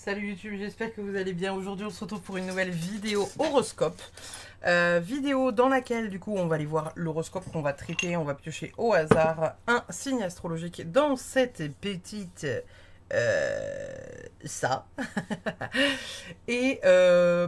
Salut YouTube, j'espère que vous allez bien. Aujourd'hui on se retrouve pour une nouvelle vidéo horoscope. Vidéo dans laquelle du coup on va aller voir l'horoscope qu'on va traiter. On va piocher au hasard un signe astrologique dans cette petite... ça. Et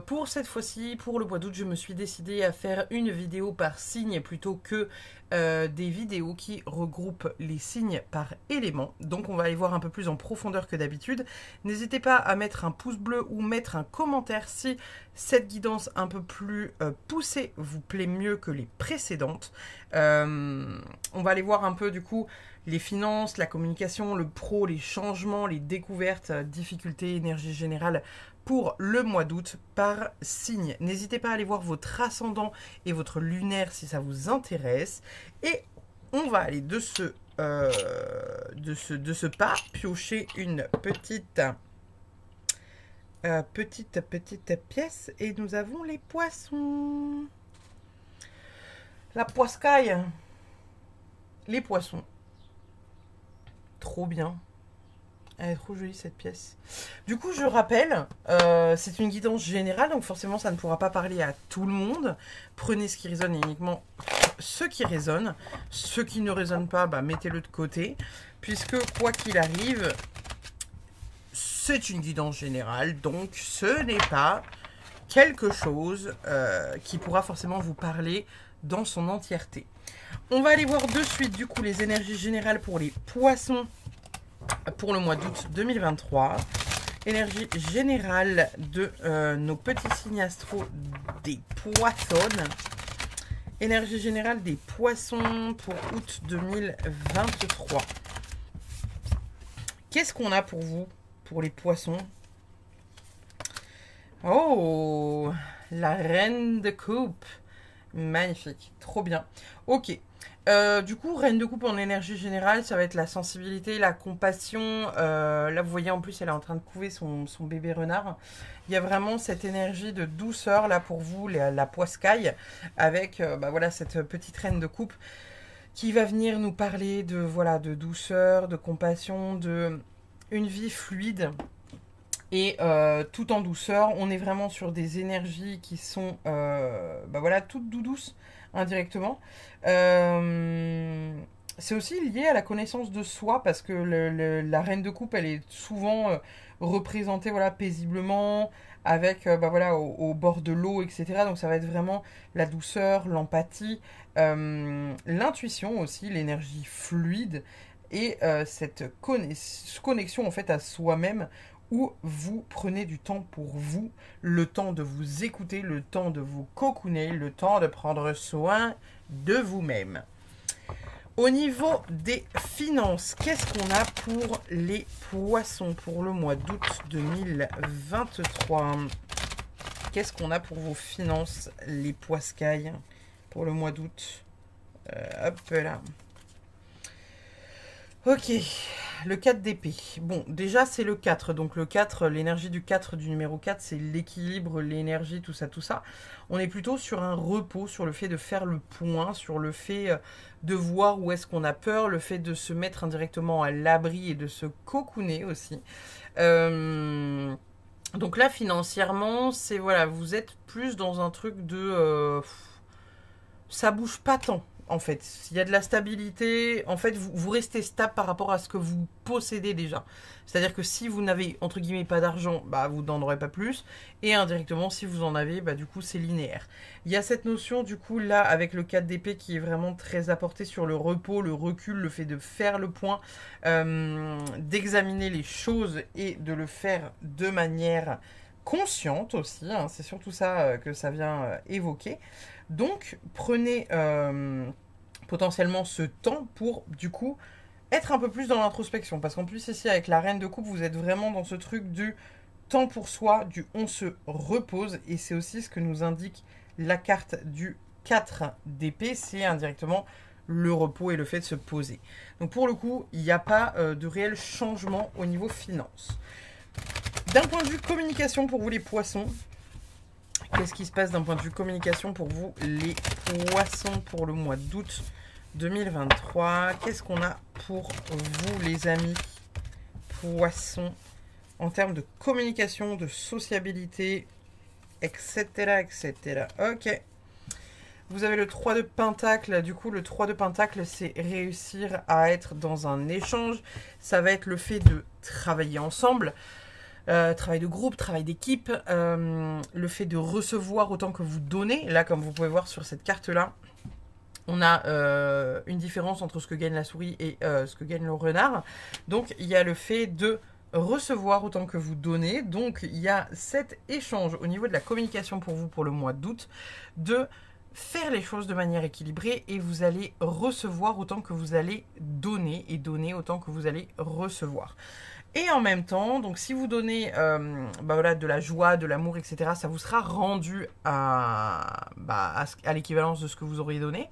pour cette fois-ci, pour le mois d'août, je me suis décidée à faire une vidéo par signe plutôt que des vidéos qui regroupent les signes par élément. Donc on va aller voir un peu plus en profondeur que d'habitude. N'hésitez pas à mettre un pouce bleu ou mettre un commentaire si cette guidance un peu plus poussée vous plaît mieux que les précédentes. On va aller voir un peu du coup les finances, la communication, le pro, les changements, les découvertes, difficultés, énergie générale pour le mois d'août par signe. N'hésitez pas à aller voir votre ascendant et votre lunaire si ça vous intéresse. Et on va aller de ce pas piocher une petite pièce. Et nous avons les poissons. La poiscaille. Les poissons. Trop bien. Elle est trop jolie cette pièce. Du coup, je rappelle, c'est une guidance générale, donc forcément, ça ne pourra pas parler à tout le monde. Prenez ce qui résonne et uniquement ce qui résonne. Ce qui ne résonne pas, bah, mettez-le de côté. Puisque, quoi qu'il arrive, c'est une guidance générale, donc ce n'est pas quelque chose qui pourra forcément vous parler dans son entièreté. On va aller voir de suite du coup les énergies générales pour les poissons pour le mois d'août 2023. Énergie générale de nos petits signes astro des poissons. Énergie générale des poissons pour août 2023. Qu'est-ce qu'on a pour vous, pour les poissons? Oh, la reine de coupe. Magnifique, trop bien. Ok, du coup, reine de coupe en énergie générale, ça va être la sensibilité, la compassion. Là, vous voyez, en plus, elle est en train de couver son bébé renard. Il y a vraiment cette énergie de douceur, là, pour vous, la poiscaille, avec, bah, voilà, cette petite reine de coupe qui va venir nous parler de, voilà, de douceur, de compassion, de une vie fluide. Et tout en douceur, on est vraiment sur des énergies qui sont bah voilà, toutes douces indirectement. C'est aussi lié à la connaissance de soi parce que la reine de coupe, elle est souvent représentée voilà, paisiblement avec bah voilà, au bord de l'eau, etc. Donc ça va être vraiment la douceur, l'empathie, l'intuition aussi, l'énergie fluide et cette connexion en fait à soi-même où vous prenez du temps pour vous, le temps de vous écouter, le temps de vous cocooner, le temps de prendre soin de vous-même. Au niveau des finances, qu'est-ce qu'on a pour les poissons pour le mois d'août 2023? Qu'est-ce qu'on a pour vos finances, les poiscailles, pour le mois d'août? Hop là. Ok, le 4 d'épée. Bon, déjà, c'est le 4. Donc, le 4, l'énergie du 4, du numéro 4, c'est l'équilibre, l'énergie, tout ça, tout ça. On est plutôt sur un repos, sur le fait de faire le point, sur le fait de voir où est-ce qu'on a peur, le fait de se mettre indirectement à l'abri et de se cocooner aussi. Donc là, financièrement, c'est, voilà, vous êtes plus dans un truc de... ça bouge pas tant. En fait, s'il y a de la stabilité, en fait, vous restez stable par rapport à ce que vous possédez déjà. C'est-à-dire que si vous n'avez, entre guillemets, pas d'argent, bah, vous n'en aurez pas plus. Et indirectement, si vous en avez, bah, du coup, c'est linéaire. Il y a cette notion, du coup, là, avec le 4 d'épée qui est vraiment très apporté sur le repos, le recul, le fait de faire le point, d'examiner les choses et de le faire de manière consciente aussi. Hein, c'est surtout ça que ça vient évoquer. Donc, prenez potentiellement ce temps pour, du coup, être un peu plus dans l'introspection. Parce qu'en plus, ici, avec la reine de coupe, vous êtes vraiment dans ce truc du temps pour soi, du on se repose. Et c'est aussi ce que nous indique la carte du 4 d'épée. C'est indirectement le repos et le fait de se poser. Donc, pour le coup, il n'y a pas de réel changement au niveau finance. D'un point de vue communication pour vous, les poissons, qu'est-ce qui se passe d'un point de vue communication pour vous, les poissons, pour le mois d'août 2023? Qu'est-ce qu'on a pour vous, les amis poissons, en termes de communication, de sociabilité, etc., etc. Ok. Vous avez le 3 de Pentacle. Du coup, le 3 de Pentacle, c'est réussir à être dans un échange. Ça va être le fait de travailler ensemble. Travail de groupe, travail d'équipe. Le fait de recevoir autant que vous donnez. Là, comme vous pouvez voir sur cette carte-là, on a une différence entre ce que gagne la souris et ce que gagne le renard. Donc, il y a le fait de recevoir autant que vous donnez. Donc, il y a cet échange au niveau de la communication pour vous pour le mois d'août de faire les choses de manière équilibrée et vous allez recevoir autant que vous allez donner et donner autant que vous allez recevoir. Et en même temps, donc si vous donnez voilà, de la joie, de l'amour, etc., ça vous sera rendu à l'équivalence de ce que vous auriez donné.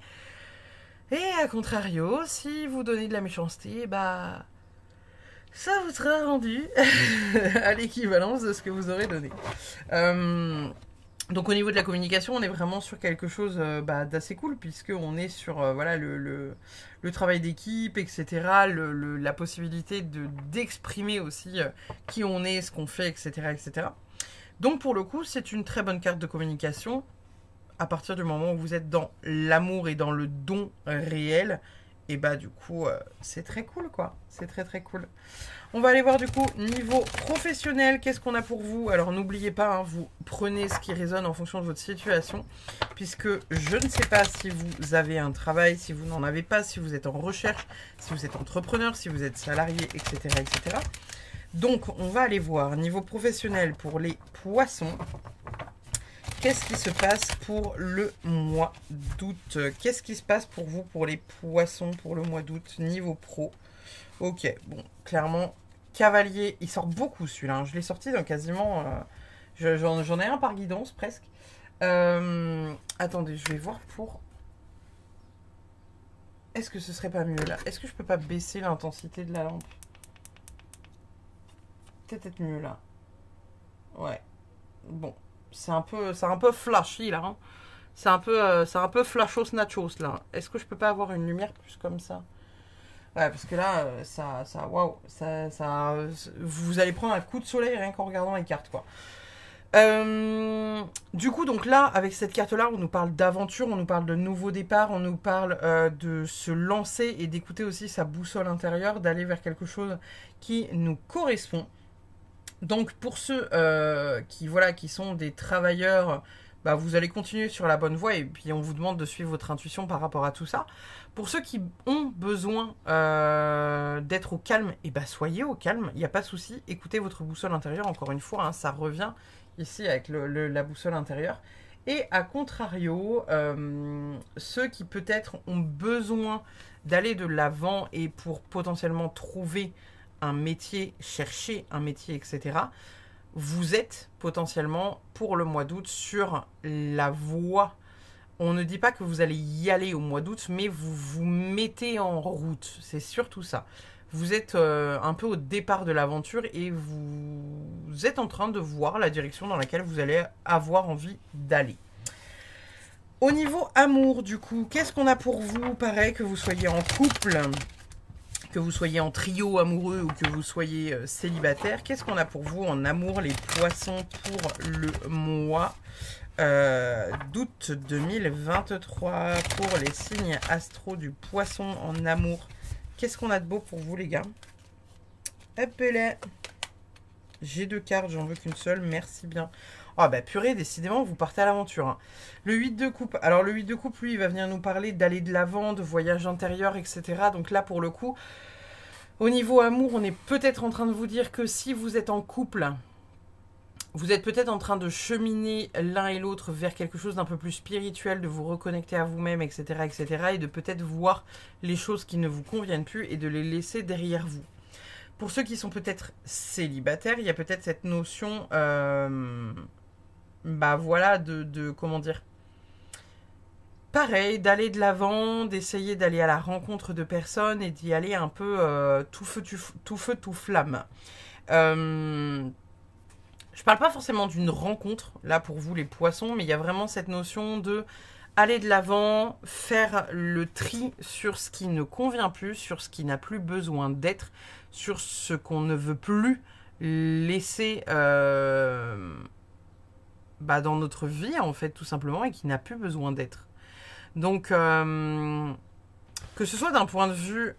Et à contrario, si vous donnez de la méchanceté, ça vous sera rendu à l'équivalence de ce que vous aurez donné. Donc au niveau de la communication, on est vraiment sur quelque chose d'assez cool, puisqu'on est sur voilà, le travail d'équipe, etc. La possibilité d'exprimer aussi qui on est, ce qu'on fait, etc., etc. Donc pour le coup, c'est une très bonne carte de communication à partir du moment où vous êtes dans l'amour et dans le don réel. Et du coup, c'est très cool, quoi. C'est très, très cool. On va aller voir, du coup, niveau professionnel, qu'est-ce qu'on a pour vous? Alors, n'oubliez pas, hein, vous prenez ce qui résonne en fonction de votre situation, puisque je ne sais pas si vous avez un travail, si vous n'en avez pas, si vous êtes en recherche, si vous êtes entrepreneur, si vous êtes salarié, etc., etc. Donc, on va aller voir, niveau professionnel, pour les poissons, qu'est-ce qui se passe pour le mois d'août? Qu'est-ce qui se passe pour vous, pour les poissons, pour le mois d'août, niveau pro? Ok, bon, clairement, cavalier, il sort beaucoup celui-là. Hein. Je l'ai sorti dans quasiment... j'en ai un par guidance, presque. Attendez, je vais voir pour... Est-ce que ce serait pas mieux, là? Est-ce que je peux pas baisser l'intensité de la lampe? Peut-être mieux, là. Ouais. Bon. C'est un peu flashy là. Hein. C'est un peu flashos nachos là. Est-ce que je peux pas avoir une lumière plus comme ça? Ouais, parce que là, waouh, vous allez prendre un coup de soleil rien qu'en regardant les cartes quoi. Du coup, donc là, avec cette carte-là, on nous parle d'aventure, on nous parle de nouveau départ, on nous parle de se lancer et d'écouter aussi sa boussole intérieure, d'aller vers quelque chose qui nous correspond. Donc pour ceux qui sont des travailleurs, vous allez continuer sur la bonne voie et puis on vous demande de suivre votre intuition par rapport à tout ça. Pour ceux qui ont besoin d'être au calme, soyez au calme, il n'y a pas de souci. Écoutez votre boussole intérieure, encore une fois, hein, ça revient ici avec la boussole intérieure. Et à contrario, ceux qui peut-être ont besoin d'aller de l'avant et pour potentiellement trouver un métier, chercher un métier, etc., vous êtes potentiellement pour le mois d'août sur la voie. On ne dit pas que vous allez y aller au mois d'août, mais vous vous mettez en route. C'est surtout ça. Vous êtes un peu au départ de l'aventure et vous êtes en train de voir la direction dans laquelle vous allez avoir envie d'aller. Au niveau amour, du coup, qu'est-ce qu'on a pour vous? Pareil, que vous soyez en couple, que vous soyez en trio amoureux ou que vous soyez célibataire, qu'est-ce qu'on a pour vous en amour, les poissons, pour le mois d'août 2023, pour les signes astro du poisson en amour? Qu'est-ce qu'on a de beau pour vous, les gars? Hop là. J'ai 2 cartes, j'en veux qu'une seule, merci bien. Ah purée, décidément, vous partez à l'aventure. Hein. Le 8 de coupe. Alors le 8 de coupe, lui, il va venir nous parler d'aller de l'avant, de voyage intérieur, etc. Donc là, pour le coup, au niveau amour, on est peut-être en train de vous dire que si vous êtes en couple, vous êtes peut-être en train de cheminer l'un et l'autre vers quelque chose d'un peu plus spirituel, de vous reconnecter à vous-même, etc., etc. Et de peut-être voir les choses qui ne vous conviennent plus et de les laisser derrière vous. Pour ceux qui sont peut-être célibataires, il y a peut-être cette notion... voilà, comment dire, pareil, d'aller de l'avant, d'essayer d'aller à la rencontre de personnes et d'y aller un peu tout feu, tout flamme. Je parle pas forcément d'une rencontre, là, pour vous, les poissons, mais il y a vraiment cette notion de aller de l'avant, faire le tri sur ce qui ne convient plus, sur ce qui n'a plus besoin d'être, sur ce qu'on ne veut plus laissé dans notre vie, en fait, tout simplement, et qui n'a plus besoin d'être. Donc, que ce soit d'un point de vue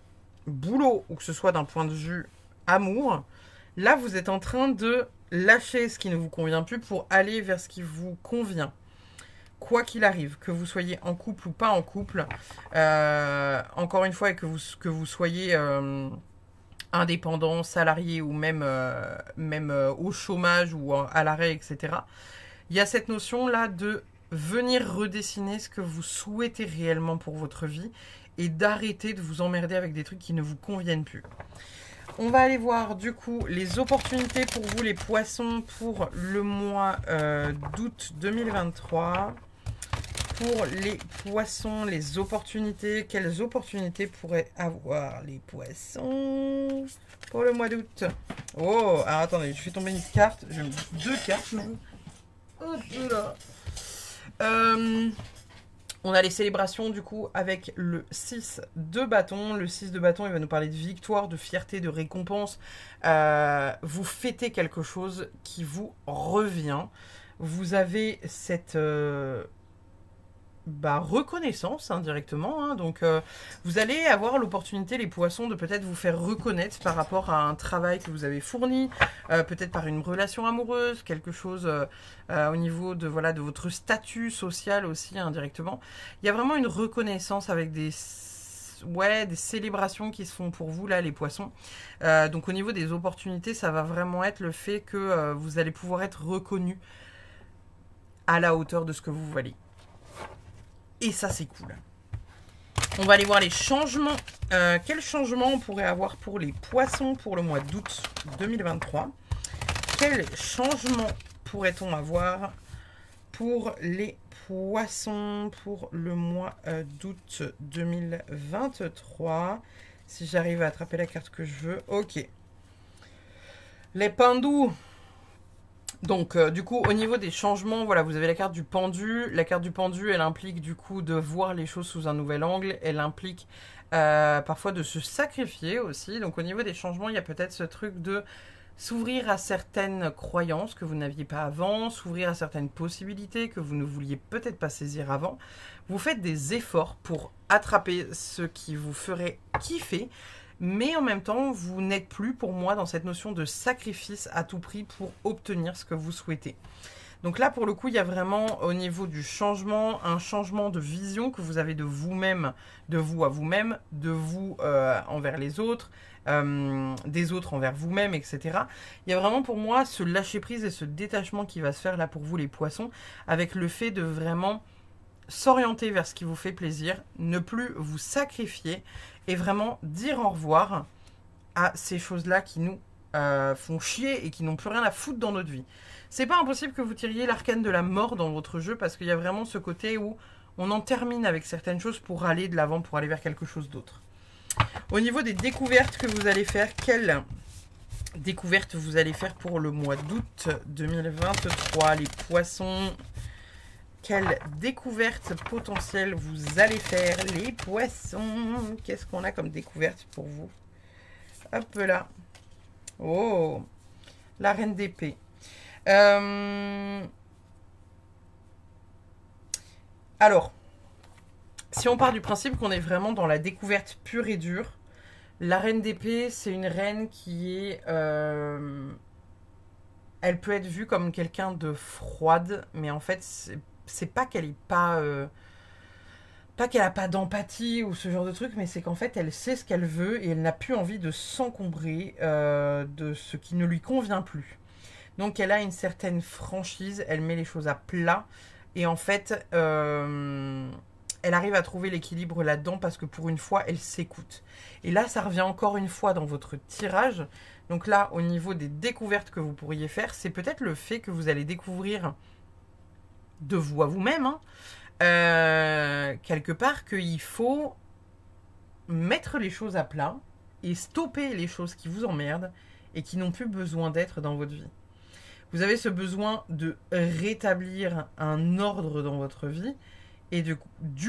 boulot ou que ce soit d'un point de vue amour, là, vous êtes en train de lâcher ce qui ne vous convient plus pour aller vers ce qui vous convient. Quoi qu'il arrive, que vous soyez en couple ou pas en couple, encore une fois, et que vous soyez indépendant, salarié ou même au chômage ou à l'arrêt, etc. Il y a cette notion-là de venir redessiner ce que vous souhaitez réellement pour votre vie et d'arrêter de vous emmerder avec des trucs qui ne vous conviennent plus. On va aller voir du coup les opportunités pour vous les poissons pour le mois d'août 2023. Pour les poissons, les opportunités, quelles opportunités pourraient avoir les poissons pour le mois d'août? Oh, alors attendez, je fais tomber une carte, je mets 2 cartes même. Oh là. On a les célébrations du coup avec le 6 de bâton. Le 6 de bâton, il va nous parler de victoire, de fierté, de récompense. Vous fêtez quelque chose qui vous revient. Vous avez cette reconnaissance indirectement. Donc vous allez avoir l'opportunité, les poissons, de peut-être vous faire reconnaître par rapport à un travail que vous avez fourni, peut-être par une relation amoureuse, quelque chose au niveau de votre statut social aussi indirectement. Il y a vraiment une reconnaissance avec des célébrations qui se font pour vous là, les poissons. Donc au niveau des opportunités, ça va vraiment être le fait que vous allez pouvoir être reconnu à la hauteur de ce que vous valez. Et ça, c'est cool. On va aller voir les changements. Quels changements on pourrait avoir pour les poissons pour le mois d'août 2023? Quels changements pourrait-on avoir pour les poissons pour le mois d'août 2023? Si j'arrive à attraper la carte que je veux. Ok. Les pendus. Donc, du coup, au niveau des changements, voilà, vous avez la carte du pendu. La carte du pendu, elle implique, du coup, de voir les choses sous un nouvel angle. Elle implique parfois de se sacrifier aussi. Donc, au niveau des changements, il y a peut-être ce truc de s'ouvrir à certaines croyances que vous n'aviez pas avant, s'ouvrir à certaines possibilités que vous ne vouliez peut-être pas saisir avant. Vous faites des efforts pour attraper ce qui vous ferait kiffer. Mais en même temps, vous n'êtes plus pour moi dans cette notion de sacrifice à tout prix pour obtenir ce que vous souhaitez. Donc là, pour le coup, il y a vraiment au niveau du changement, un changement de vision que vous avez de vous-même, de vous à vous-même, de vous envers les autres, des autres envers vous-même, etc. Il y a vraiment pour moi ce lâcher-prise et ce détachement qui va se faire là pour vous les poissons, avec le fait de vraiment s'orienter vers ce qui vous fait plaisir, ne plus vous sacrifier et vraiment dire au revoir à ces choses-là qui nous font chier et qui n'ont plus rien à foutre dans notre vie. C'est pas impossible que vous tiriez l'arcane de la mort dans votre jeu parce qu'il y a vraiment ce côté où on en termine avec certaines choses pour aller de l'avant, pour aller vers quelque chose d'autre. Au niveau des découvertes que vous allez faire, quelles découvertes vous allez faire pour le mois d'août 2023, les poissons? Quelle découverte potentielle vous allez faire, les poissons? Qu'est-ce qu'on a comme découverte pour vous? Hop là. Oh, la reine d'épée. Alors, si on part du principe qu'on est vraiment dans la découverte pure et dure, la reine d'épée, c'est une reine qui est... elle peut être vue comme quelqu'un de froide, mais en fait, c'est pas qu'elle est pas... pas qu'elle a pas d'empathie ou ce genre de truc, mais c'est qu'en fait, elle sait ce qu'elle veut et elle n'a plus envie de s'encombrer de ce qui ne lui convient plus. Donc, elle a une certaine franchise, elle met les choses à plat et en fait, elle arrive à trouver l'équilibre là-dedans parce que pour une fois, elle s'écoute. Et là, ça revient encore une fois dans votre tirage. Donc là, au niveau des découvertes que vous pourriez faire, c'est peut-être le fait que vous allez découvrir de vous à vous-même, hein, quelque part, qu'il faut mettre les choses à plat et stopper les choses qui vous emmerdent et qui n'ont plus besoin d'être dans votre vie. Vous avez ce besoin de rétablir un ordre dans votre vie et du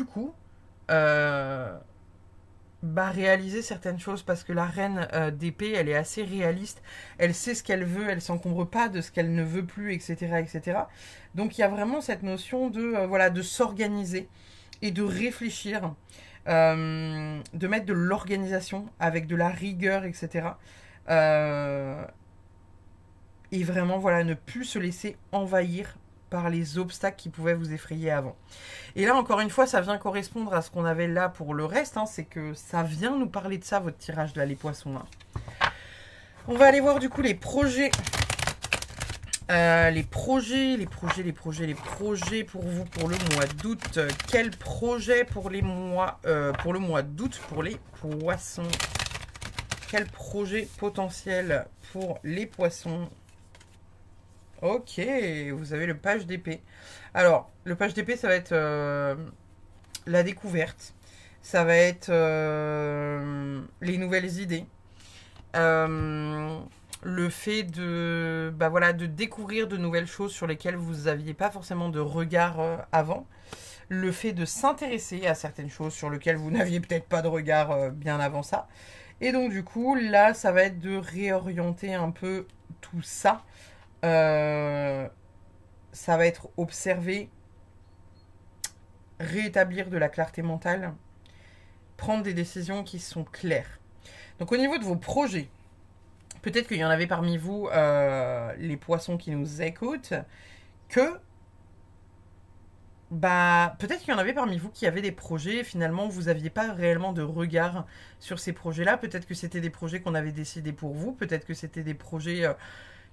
coup, bah, réaliser certaines choses parce que la reine d'épée, elle est assez réaliste. Elle sait ce qu'elle veut, elle s'encombre pas de ce qu'elle ne veut plus, etc., etc. Donc il y a vraiment cette notion de voilà, de s'organiser et de réfléchir, de mettre de l'organisation avec de la rigueur, etc. Et vraiment voilà, ne plus se laisser envahir par les obstacles qui pouvaient vous effrayer avant. Et là, encore une fois, ça vient correspondre à ce qu'on avait là pour le reste, hein, c'est que ça vient nous parler de ça, votre tirage là, les poissons. Hein. On va aller voir du coup les projets. Les projets pour vous pour le mois d'août. Quel projet pour le mois d'août pour les poissons? Quel projet potentiel pour les poissons? Ok, vous avez le page d'épée. Alors, le page d'épée, ça va être la découverte. Ça va être les nouvelles idées. Le fait de, bah voilà, de découvrir de nouvelles choses sur lesquelles vous n'aviez pas forcément de regard avant. Le fait de s'intéresser à certaines choses sur lesquelles vous n'aviez peut-être pas de regard bien avant ça. Et donc, du coup, là, ça va être de réorienter un peu tout ça. Ça va être observer, rétablir de la clarté mentale, prendre des décisions qui sont claires. Donc au niveau de vos projets, peut-être qu'il y en avait parmi vous, les poissons qui nous écoutent, que bah, peut-être qu'il y en avait parmi vous qui avaient des projets, finalement vous n'aviez pas réellement de regard sur ces projets-là, peut-être que c'était des projets qu'on avait décidés pour vous, peut-être que c'était des projets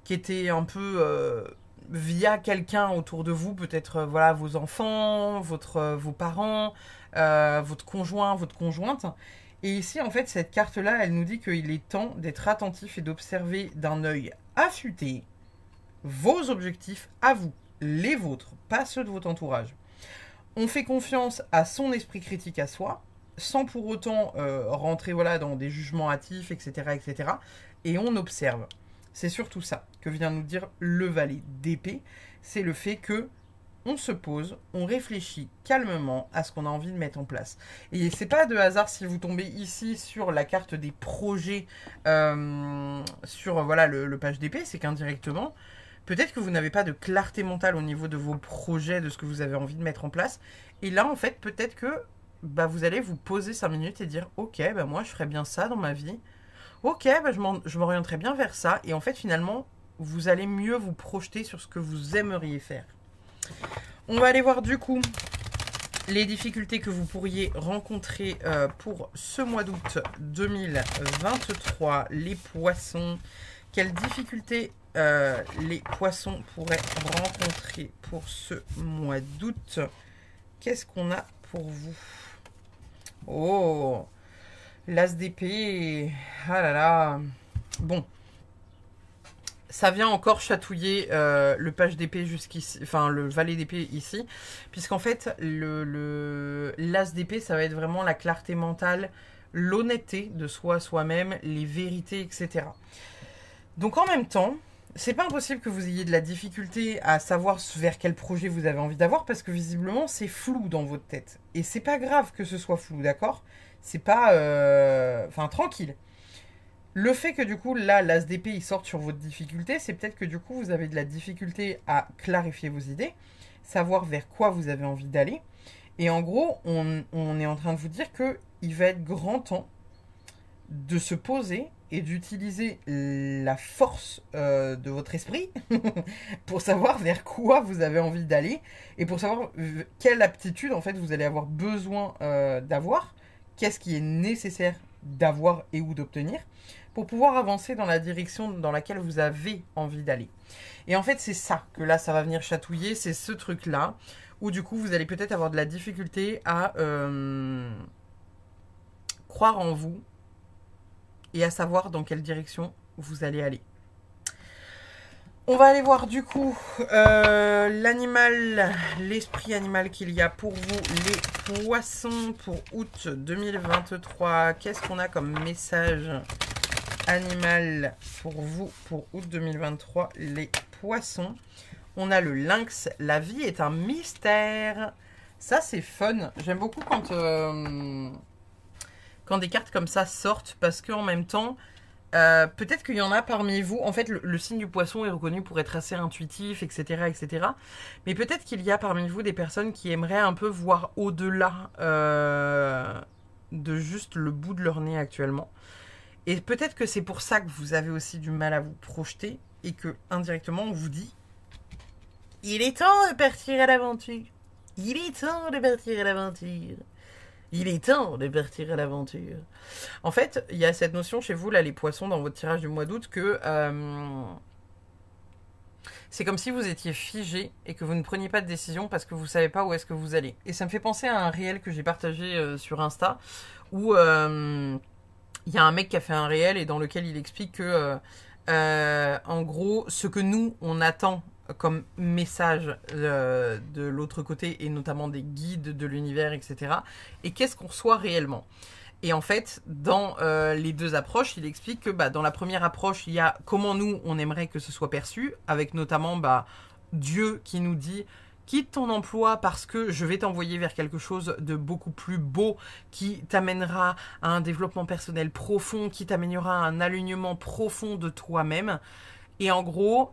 qui étaient un peu via quelqu'un autour de vous, peut-être voilà, vos enfants, vos parents, votre conjoint, votre conjointe. Et ici, en fait, cette carte-là, elle nous dit qu'il est temps d'être attentif et d'observer d'un œil affûté vos objectifs à vous, les vôtres, pas ceux de votre entourage. On fait confiance à son esprit critique à soi, sans pour autant rentrer voilà, dans des jugements hâtifs, etc., etc. Et on observe. C'est surtout ça que vient nous dire le valet d'épée. C'est le fait que on se pose, on réfléchit calmement à ce qu'on a envie de mettre en place. Et c'est pas de hasard si vous tombez ici sur la carte des projets sur voilà, le page d'épée, c'est qu'indirectement, peut-être que vous n'avez pas de clarté mentale au niveau de vos projets, de ce que vous avez envie de mettre en place. Et là, en fait, peut-être que bah, vous allez vous poser 5 minutes et dire « Ok, bah, moi, je ferais bien ça dans ma vie. Ok, bah, je m'orienterai bien vers ça. » Et en fait, finalement, vous allez mieux vous projeter sur ce que vous aimeriez faire. On va aller voir du coup les difficultés que vous pourriez rencontrer pour ce mois d'août 2023. Les poissons. Quelles difficultés les poissons pourraient rencontrer pour ce mois d'août? Qu'est-ce qu'on a pour vous? Oh, l'as d'épée. Ah là là. Bon. Ça vient encore chatouiller le page d'épée jusqu'ici, enfin le valet d'épée ici, puisqu'en fait l'as d'épée, ça va être vraiment la clarté mentale, l'honnêteté de soi à soi-même, les vérités, etc. Donc en même temps, c'est pas impossible que vous ayez de la difficulté à savoir vers quel projet vous avez envie d'avoir, parce que visiblement c'est flou dans votre tête. Et c'est pas grave que ce soit flou, d'accord? C'est pas... Enfin, tranquille. Le fait que du coup, là, l'as d'épée, il sorte sur votre difficulté, c'est peut-être que du coup, vous avez de la difficulté à clarifier vos idées, savoir vers quoi vous avez envie d'aller. Et en gros, on est en train de vous dire qu'il va être grand temps de se poser et d'utiliser la force de votre esprit pour savoir vers quoi vous avez envie d'aller et pour savoir quelle aptitude, en fait, vous allez avoir besoin d'avoir, qu'est-ce qui est nécessaire d'avoir et ou d'obtenir, pour pouvoir avancer dans la direction dans laquelle vous avez envie d'aller. Et en fait, c'est ça que là, ça va venir chatouiller, c'est ce truc-là, où du coup, vous allez peut-être avoir de la difficulté à croire en vous et à savoir dans quelle direction vous allez aller. On va aller voir du coup l'animal, l'esprit animal qu'il y a pour vous, les poissons pour août 2023. Qu'est-ce qu'on a comme message animal pour vous pour août 2023, les poissons? On a le lynx, la vie est un mystère. Ça c'est fun, j'aime beaucoup quand quand des cartes comme ça sortent, parce qu'en même temps, peut-être qu'il y en a parmi vous, en fait le signe du poisson est reconnu pour être assez intuitif, etc. etc. Mais peut-être qu'il y a parmi vous des personnes qui aimeraient un peu voir au-delà de juste le bout de leur nez actuellement. Et peut-être que c'est pour ça que vous avez aussi du mal à vous projeter et que indirectement on vous dit « Il est temps de partir à l'aventure. Il est temps de partir à l'aventure. Il est temps de partir à l'aventure. » En fait, il y a cette notion chez vous, là, les poissons, dans votre tirage du mois d'août, que c'est comme si vous étiez figé et que vous ne preniez pas de décision parce que vous ne savez pas où est-ce que vous allez. Et ça me fait penser à un réel que j'ai partagé sur Insta où il y a un mec qui a fait un réel et dans lequel il explique que, en gros, ce que nous, on attend comme message de l'autre côté, et notamment des guides de l'univers, etc., et qu'est-ce qu'on reçoit réellement. Et en fait, dans les deux approches, il explique que dans la première approche, il y a comment nous, on aimerait que ce soit perçu, avec notamment Dieu qui nous dit « Quitte ton emploi parce que je vais t'envoyer vers quelque chose de beaucoup plus beau qui t'amènera à un développement personnel profond, qui t'amènera à un alignement profond de toi-même. » Et en gros,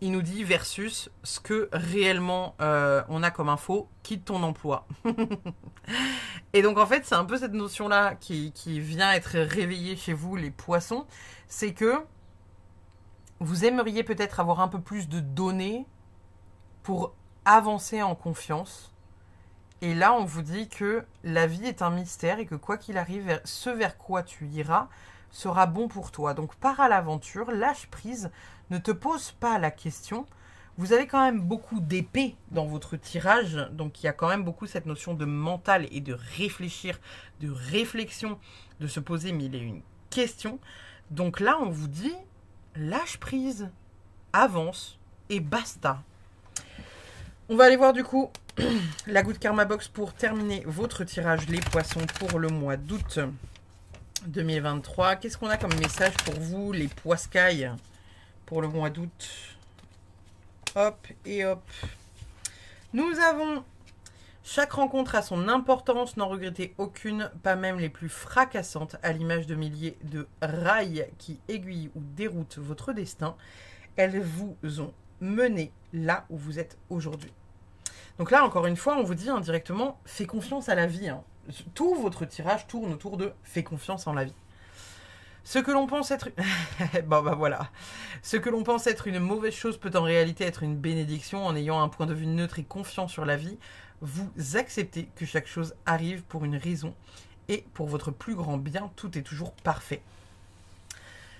il nous dit versus ce que réellement on a comme info, quitte ton emploi. Et donc en fait, c'est un peu cette notion-là qui vient être réveillée chez vous, les poissons. C'est que vous aimeriez peut-être avoir un peu plus de données pour avancer en confiance. Et là, on vous dit que la vie est un mystère et que quoi qu'il arrive, ce vers quoi tu iras sera bon pour toi. Donc pars à l'aventure, lâche prise, ne te pose pas la question. Vous avez quand même beaucoup d'épées dans votre tirage, donc il y a quand même beaucoup cette notion de mental et de réfléchir, de réflexion, de se poser mille et une questions. Donc là, on vous dit, lâche prise, avance et basta. On va aller voir du coup la Good Karma Box pour terminer votre tirage, les poissons, pour le mois d'août 2023. Qu'est-ce qu'on a comme message pour vous, les poiscailles, pour le mois d'août? Hop et hop. Nous avons chaque rencontre a son importance, n'en regrettez aucune, pas même les plus fracassantes, à l'image de milliers de rails qui aiguillent ou déroutent votre destin. Elles vous ont mené là où vous êtes aujourd'hui. Donc là, encore une fois, on vous dit indirectement, fais confiance à la vie. Hein. Tout votre tirage tourne autour de fais confiance en la vie. Ce que l'on pense être... voilà. Ce que l'on pense être une mauvaise chose peut en réalité être une bénédiction. En ayant un point de vue neutre et confiant sur la vie, vous acceptez que chaque chose arrive pour une raison. Et pour votre plus grand bien, tout est toujours parfait.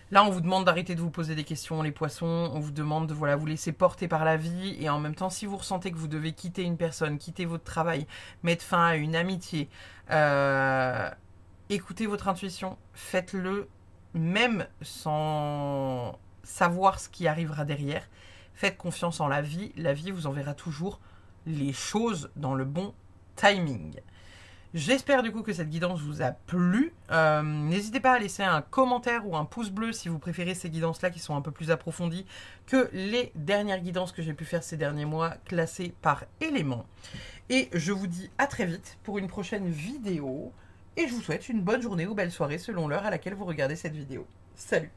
Là, on vous demande d'arrêter de vous poser des questions, les poissons. On vous demande de vous laisser porter par la vie. Et en même temps, si vous ressentez que vous devez quitter une personne, quitter votre travail, mettre fin à une amitié, écoutez votre intuition, faites-le même sans savoir ce qui arrivera derrière. Faites confiance en la vie. La vie vous enverra toujours les choses dans le bon timing. J'espère du coup que cette guidance vous a plu. N'hésitez pas à laisser un commentaire ou un pouce bleu si vous préférez ces guidances-là qui sont un peu plus approfondies que les dernières guidances que j'ai pu faire ces derniers mois, classées par éléments. Et je vous dis à très vite pour une prochaine vidéo. Et je vous souhaite une bonne journée ou belle soirée selon l'heure à laquelle vous regardez cette vidéo. Salut!